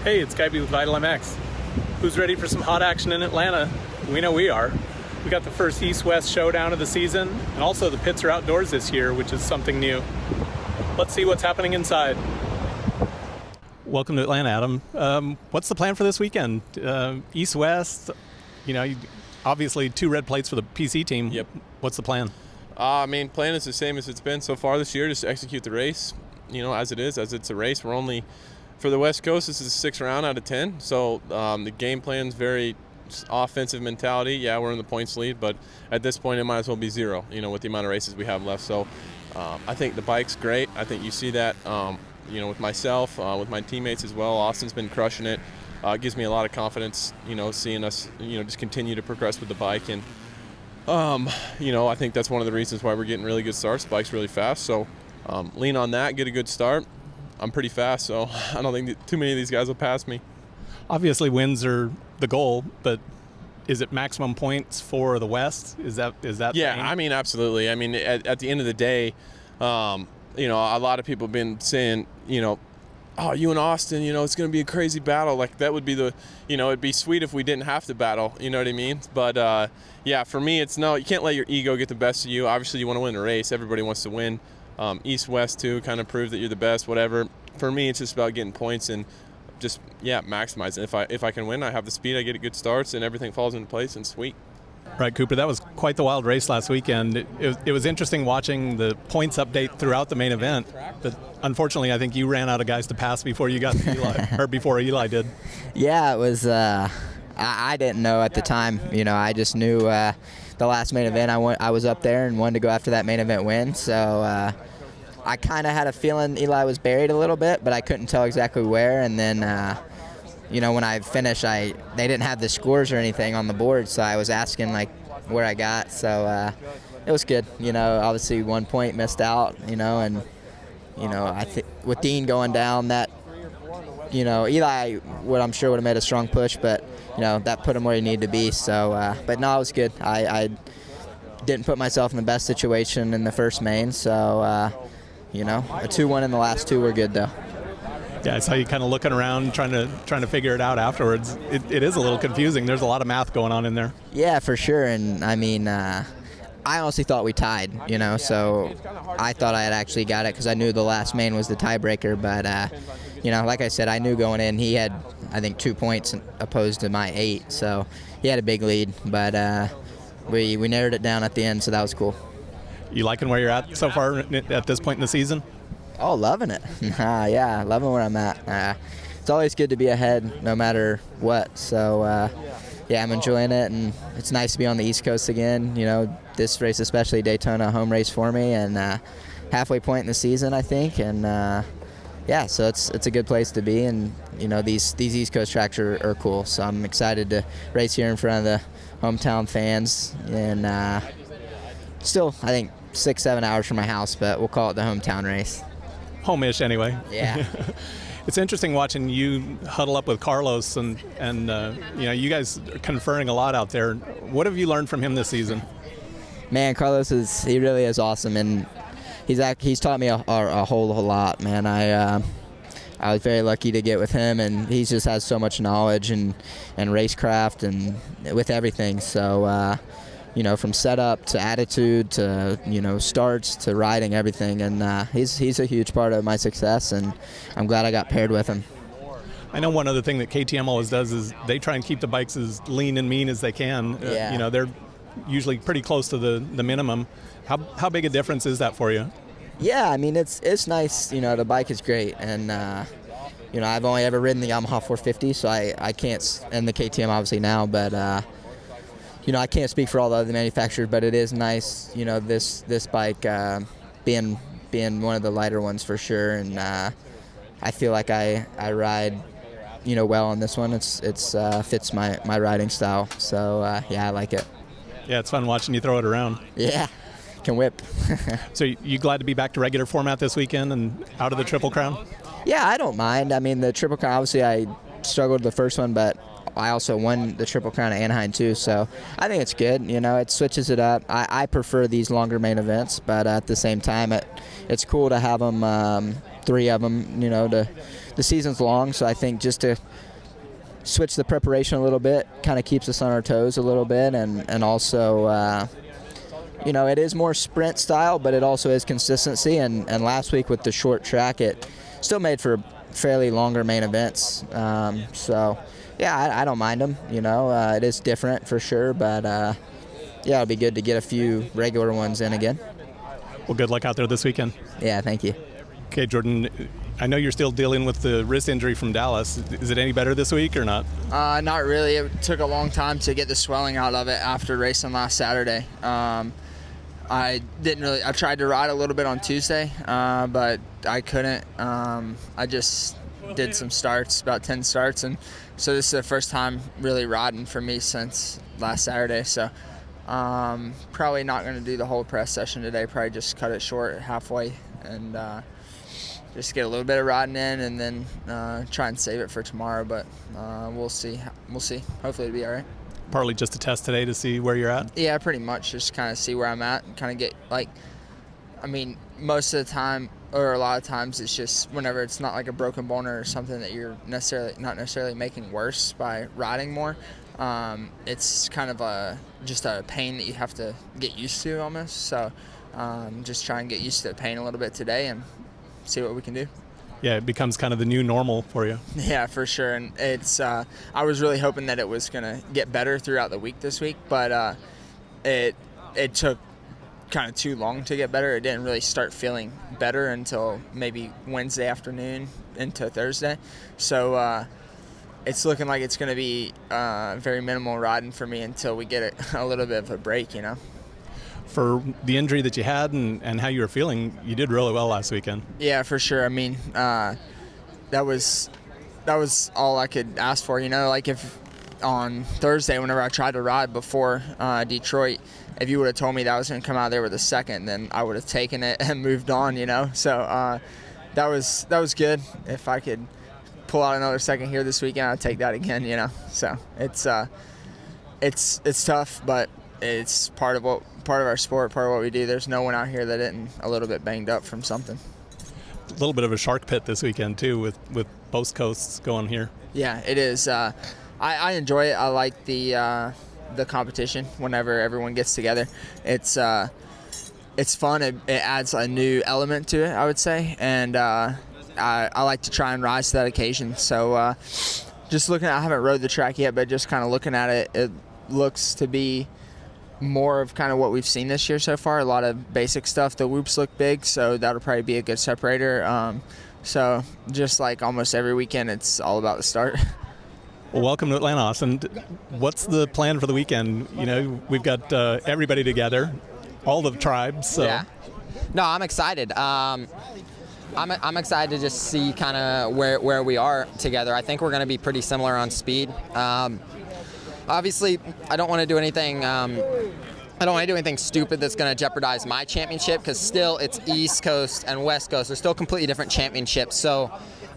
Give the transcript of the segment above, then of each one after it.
Hey, it's Skype with Vital MX. Who's ready for some hot action in Atlanta? We know we are. We got the first East-West showdown of the season, and also the pits are outdoors this year, which is something new. Let's see what's happening inside. Welcome to Atlanta, Adam. What's the plan for this weekend? East-West, obviously 2 red plates for the PC team. Yep. What's the plan? Plan is the same as it's been so far this year, just to execute the race, as it's a race. We're only, for the West Coast, this is a 6th round out of 10, so the game plan's very offensive mentality. Yeah, we're in the points lead, but at this point it might as well be 0, with the amount of races we have left. So I think the bike's great. I think you see that, with myself, with my teammates as well. Austin's been crushing it. It gives me a lot of confidence, seeing us, just continue to progress with the bike. And I think that's one of the reasons why we're getting really good starts. The bike's really fast, so lean on that, get a good start. I'm pretty fast, so I don't think too many of these guys will pass me. Obviously, wins are the goal, but is it maximum points for the West? Is that Yeah, absolutely. At the end of the day, a lot of people have been saying, oh, you and Austin, it's going to be a crazy battle. Like, that would be it'd be sweet if we didn't have to battle, you know what I mean? But, for me, it's no, you can't let your ego get the best of you. Obviously, you want to win a race. Everybody wants to win. East-West, too, kind of prove that you're the best, whatever. For me, it's just about getting points and just, maximizing. If I can win, I have the speed, I get good starts, and everything falls into place, and sweet. Right, Cooper, that was quite the wild race last weekend. It was interesting watching the points update throughout the main event, but unfortunately I think you ran out of guys to pass before you got to Eli, or before Eli did. Yeah, it was, I didn't know at the time. I just knew the last main event I was up there and wanted to go after that main event win, so I kind of had a feeling Eli was buried a little bit, but I couldn't tell exactly where, and then when I finished, they didn't have the scores or anything on the board, so I was asking where I got. So it was good. Obviously 1 point missed out. And I think with Dean going down, that Eli I'm sure would have made a strong push, but that put him where he needed to be. So, but no, it was good. I didn't put myself in the best situation in the first main, so a 2-1 in the last 2 were good though. Yeah, I saw you kind of looking around, trying to figure it out afterwards. It is a little confusing. There's a lot of math going on in there. Yeah, for sure. And I honestly thought we tied. So I thought I had actually got it because I knew the last main was the tiebreaker. But like I said, I knew going in he had I think 2 points opposed to my 8, so he had a big lead. But we narrowed it down at the end, so that was cool. You liking where you're at so far at this point in the season? Oh, loving it. Yeah, loving where I'm at. It's always good to be ahead no matter what. So, I'm enjoying it, and it's nice to be on the East Coast again. This race, especially Daytona, a home race for me, and halfway point in the season, I think. And, so it's a good place to be, and, these East Coast tracks are cool. So I'm excited to race here in front of the hometown fans. And still, I think, 6-7 hours from my house, but we'll call it the hometown race. Home-ish anyway. Yeah. It's interesting watching you huddle up with Carlos, and you guys are conferring a lot out there. What have you learned from him this season? Man, Carlos he really is awesome, and he's taught me a whole lot, man. I was very lucky to get with him, and he just has so much knowledge and racecraft and with everything. So from setup to attitude to, starts to riding, everything. And he's a huge part of my success, and I'm glad I got paired with him. I know one other thing that KTM always does is they try and keep the bikes as lean and mean as they can. Yeah. They're usually pretty close to the minimum. How big a difference is that for you? Yeah, it's nice. The bike is great. And, I've only ever ridden the Yamaha 450, so I can't, and the KTM obviously now, but I can't speak for all the other manufacturers, but it is nice, this bike being one of the lighter ones for sure, and I feel like I ride, well on this one. It's fits my riding style, so I like it. Yeah, it's fun watching you throw it around. Yeah, can whip. So you glad to be back to regular format this weekend and out of the Triple Crown? Yeah, I don't mind. The Triple Crown, obviously I struggled the first one, but I also won the Triple Crown at Anaheim too, so I think it's good. It switches it up. I prefer these longer main events, but at the same time, it's cool to have them 3 of them. The season's long, so I think just to switch the preparation a little bit kind of keeps us on our toes a little bit, and also it is more sprint style, but it also is consistency, and last week with the short track it still made for fairly longer main events, so yeah, I don't mind them. It is different for sure, but yeah, it'll be good to get a few regular ones in again. Well, good luck out there this weekend. Yeah, thank you. Okay, Jordan, I know you're still dealing with the wrist injury from Dallas. Is it any better this week or not? Not really. It took a long time to get the swelling out of it after racing last Saturday. I tried to ride a little bit on Tuesday, but I couldn't. I just did some starts, about 10 starts, and so this is the first time really riding for me since last Saturday. So probably not going to do the whole press session today. Probably just cut it short halfway and just get a little bit of riding in, and then try and save it for tomorrow. But we'll see. Hopefully it'll be all right. Partly just a test today to see where you're at? Yeah, pretty much. Just kind of see where I'm at and kind of get, most of the time, or a lot of times, it's just whenever it's not like a broken bone or something that you're not necessarily making worse by riding more. It's kind of just a pain that you have to get used to almost. So just try and get used to the pain a little bit today and see what we can do. Yeah, it becomes kind of the new normal for you. Yeah, for sure. And it's I was really hoping that it was going to get better throughout the week this week, but it took kind of too long to get better. It didn't really start feeling better until maybe Wednesday afternoon into Thursday. So it's looking like it's going to be very minimal riding for me until we get a little bit of a break, For the injury that you had and how you were feeling, you did really well last weekend. Yeah, for sure. I mean, that was all I could ask for. Like if on Thursday, whenever I tried to ride before Detroit, if you would have told me that I was going to come out there with a second, then I would have taken it and moved on. So that was good. If I could pull out another second here this weekend, I'd take that again. So it's tough, but it's part of our sport, part of what we do. There's no one out here that isn't a little bit banged up from something. A little bit of a shark pit this weekend too, with both coasts going here. Yeah, it is. I enjoy it. I like the competition whenever everyone gets together. It's fun. It adds a new element to it, I would say, and I like to try and rise to that occasion. So just looking at, I haven't rode the track yet, but just kind of looking at it, it looks to be more of kind of what we've seen this year so far. A lot of basic stuff. The whoops look big, so that'll probably be a good separator. So just like almost every weekend, it's all about the start. Well, welcome to Atlanta, Austin. What's the plan for the weekend? We've got everybody together, all the tribes. So. Yeah. No, I'm excited. I'm excited to just see kind of where we are together. I think we're going to be pretty similar on speed. Obviously, I don't want to do anything. I don't want to do anything stupid that's going to jeopardize my championship, because still it's East Coast and West Coast. They're still completely different championships. So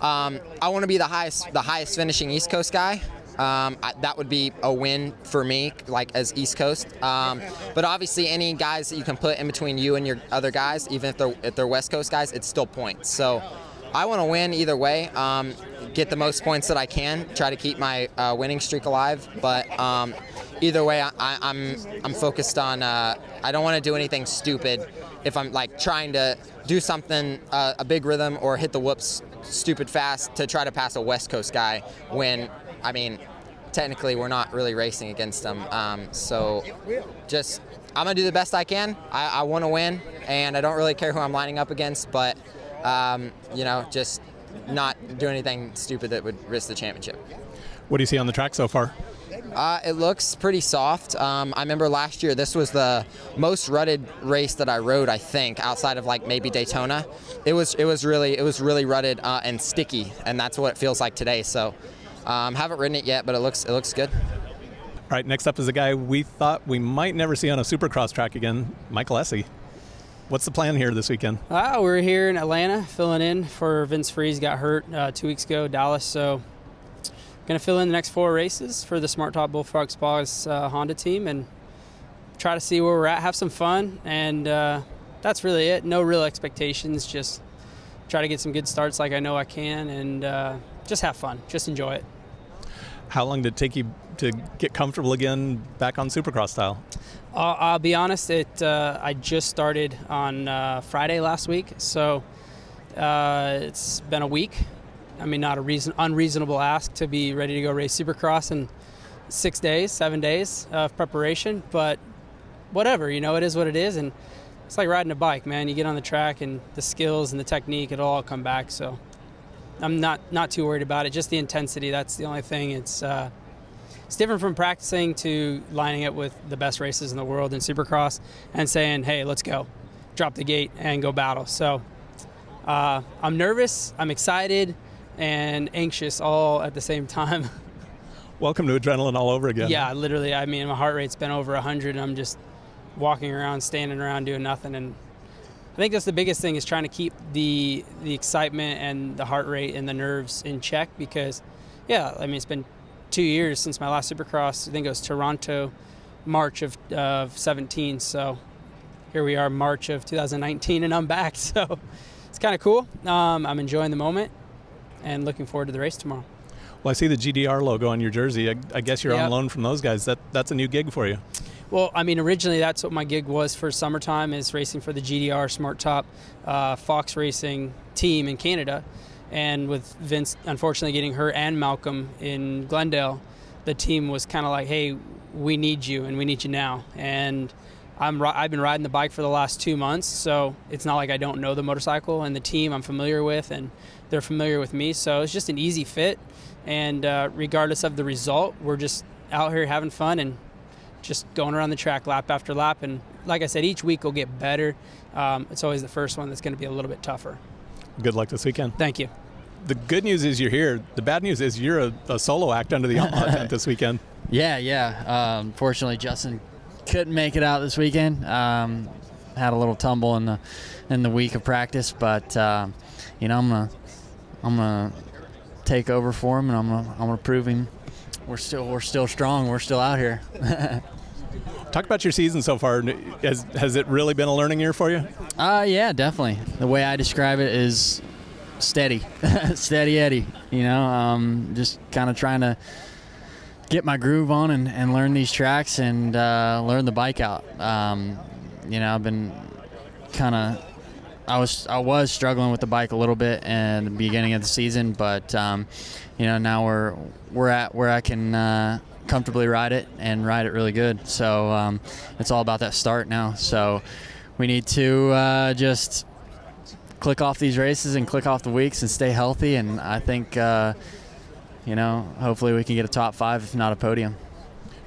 I want to be the highest finishing East Coast guy. That would be a win for me, like as East Coast. But obviously, any guys that you can put in between you and your other guys, even if they're West Coast guys, it's still points. So I want to win either way. Get the most points that I can, try to keep my winning streak alive. But either way, I'm focused on. I don't want to do anything stupid. If I'm like trying to do something, a big rhythm, or hit the whoops stupid fast to try to pass a West Coast guy, when technically we're not really racing against them. So just I'm gonna do the best I can. I want to win, and I don't really care who I'm lining up against, but just not do anything stupid that would risk the championship. What do you see on the track so far? It looks pretty soft. I remember last year this was the most rutted race that I rode, I think, outside of like maybe Daytona. It was really rutted and sticky, and that's what it feels like today. So haven't ridden it yet, but it looks good. All right, next up is a guy we thought we might never see on a Supercross track again, Alessi. What's the plan here this weekend? We're here in Atlanta filling in for Vince Freeze. Got hurt 2 weeks ago, Dallas. So going to fill in the next 4 races for the Smart Top Bullfrog Spas Honda team and try to see where we're at, have some fun. And that's really it. No real expectations, just try to get some good starts like I know I can, and just have fun, just enjoy it. How long did it take you to get comfortable again back on Supercross style? I'll be honest, I just started on Friday last week, so it's been a week. I mean, not unreasonable ask to be ready to go race Supercross in 7 days of preparation, but whatever, it is what it is, and it's like riding a bike, man. You get on the track and the skills and the technique, it'll all come back, so I'm not too worried about it. Just the intensity, that's the only thing. It's different from practicing to lining up with the best races in the world in Supercross and saying, hey, let's go, drop the gate and go battle. So I'm nervous, I'm excited, and anxious all at the same time. Welcome to adrenaline all over again. Yeah, literally. I mean, my heart rate's been over 100, and I'm just walking around, standing around, doing nothing. And I think that's the biggest thing, is trying to keep the excitement and the heart rate and the nerves in check, because, yeah, I mean, it's been 2 years since my last Supercross. I think it was Toronto, March of 17. So here we are, March of 2019, and I'm back. So it's kind of cool. I'm enjoying the moment and looking forward to the race tomorrow. Well, I see the GDR logo on your jersey. I guess you're Yep. on loan from those guys. That's a new gig for you. Well, I mean, originally that's what my gig was for summertime, is racing for the GDR Smart Top Fox Racing team in Canada. And with Vince unfortunately getting hurt and Malcolm in Glendale, the team was kind of like, hey, we need you, and we need you now. And I've been riding the bike for the last 2 months, so it's not like I don't know the motorcycle, and the team I'm familiar with, and they're familiar with me. So it's just an easy fit. And regardless of the result, we're just out here having fun and just going around the track lap after lap. And like I said, each week will get better. It's always the first one that's going to be a little bit tougher. Good luck this weekend. Thank you. The good news is you're here. The bad news is you're a solo act under the Yamaha tent this weekend. Yeah. Unfortunately, Justin couldn't make it out this weekend. Had a little tumble in the week of practice, but I'm gonna take over for him, and I'm gonna prove him we're still strong. We're still out here. Talk about your season so far. Has it really been a learning year for you? Yeah, definitely. The way I describe it is steady, steady Eddie. Just kind of trying to get my groove on and learn these tracks and learn the bike out. I've been I was struggling with the bike a little bit in the beginning of the season, but now we're at where I can comfortably ride it and ride it really good. So it's all about that start now. So we need to just click off these races and click off the weeks and stay healthy. And I think hopefully we can get a top 5, if not a podium.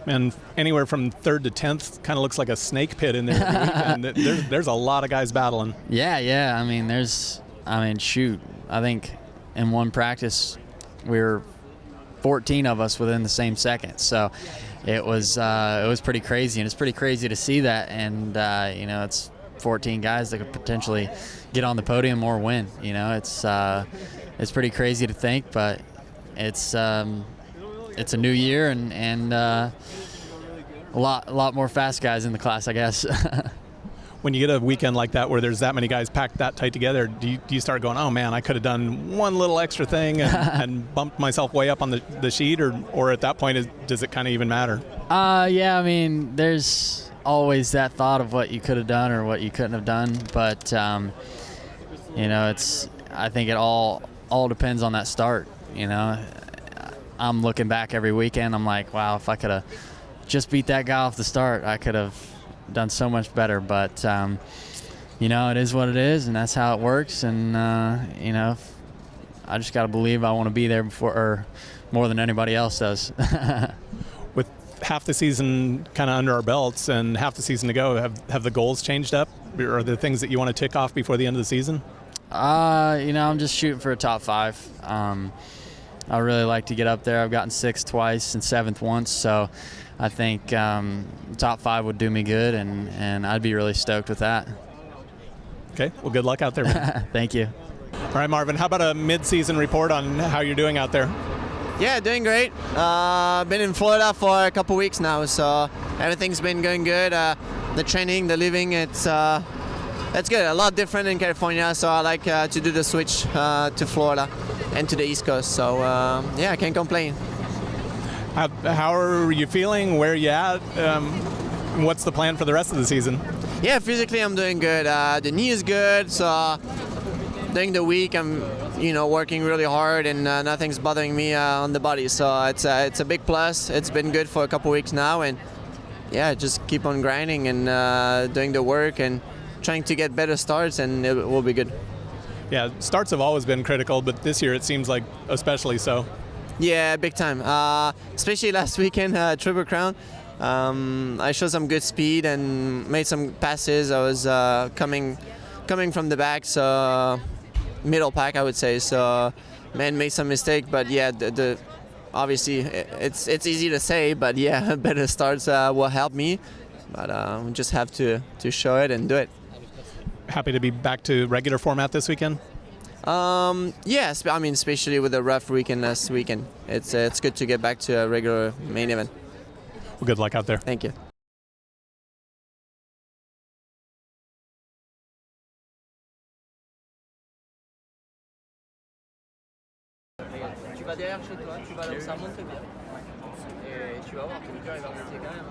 And anywhere from 3rd to 10th kind of looks like a snake pit in there. And there's a lot of guys battling. Yeah. Shoot. I think in one practice we were 14 of us within the same second. So it was pretty crazy, and it's pretty crazy to see that. And it's 14 guys that could potentially get on the podium or win. It's pretty crazy to think, but it's a new year and a lot more fast guys in the class, I guess. When you get a weekend like that where there's that many guys packed that tight together, do you start going, oh man, I could have done one little extra thing and bumped myself way up on the sheet, or at that point does it kind of even matter? Yeah, there's always that thought of what you could have done or what you couldn't have done, but I think it all depends on that start. I'm looking back every weekend, I'm like, wow, if I could have just beat that guy off the start, I could have done so much better. But it is what it is, and that's how it works. And I just got to believe I want to be there before, or more than anybody else does. With half the season kind of under our belts and half the season to go, have the goals changed up? Or are there things that you want to tick off before the end of the season? I'm just shooting for a top 5. I really like to get up there. I've gotten 6th twice and 7th once, so I think top 5 would do me good, and I'd be really stoked with that. Okay, well, good luck out there, man. Thank you. All right, Marvin, how about a mid-season report on how you're doing out there? Yeah, doing great. Been in Florida for a couple weeks now, so everything's been going good. The training, the living, it's It's good. A lot different in California, so I like to do the switch to Florida and to the East Coast. So yeah, I can't complain. How are you feeling? Where are you at? What's the plan for the rest of the season? Yeah, physically I'm doing good. The knee is good, so during the week I'm working really hard and nothing's bothering me on the body. So it's a big plus. It's been good for a couple weeks now, and yeah, just keep on grinding and doing the work and trying to get better starts, and it will be good. Yeah, starts have always been critical, but this year it seems like especially so. Yeah, big time. Especially last weekend, Triple Crown. I showed some good speed and made some passes. I was coming from the back, so middle pack, I would say. So, man, made some mistake, but yeah, the obviously it's easy to say, but yeah, better starts will help me. But we just have to show it and do it. Happy to be back to regular format this weekend? Yes, I mean, especially with a rough weekend last weekend. It's good to get back to a regular main event. Well, good luck out there. Thank you. Tu vas derrière chez toi, tu vas là où ça monte bien. Et tu vas voir que le cœur il va monter quand même.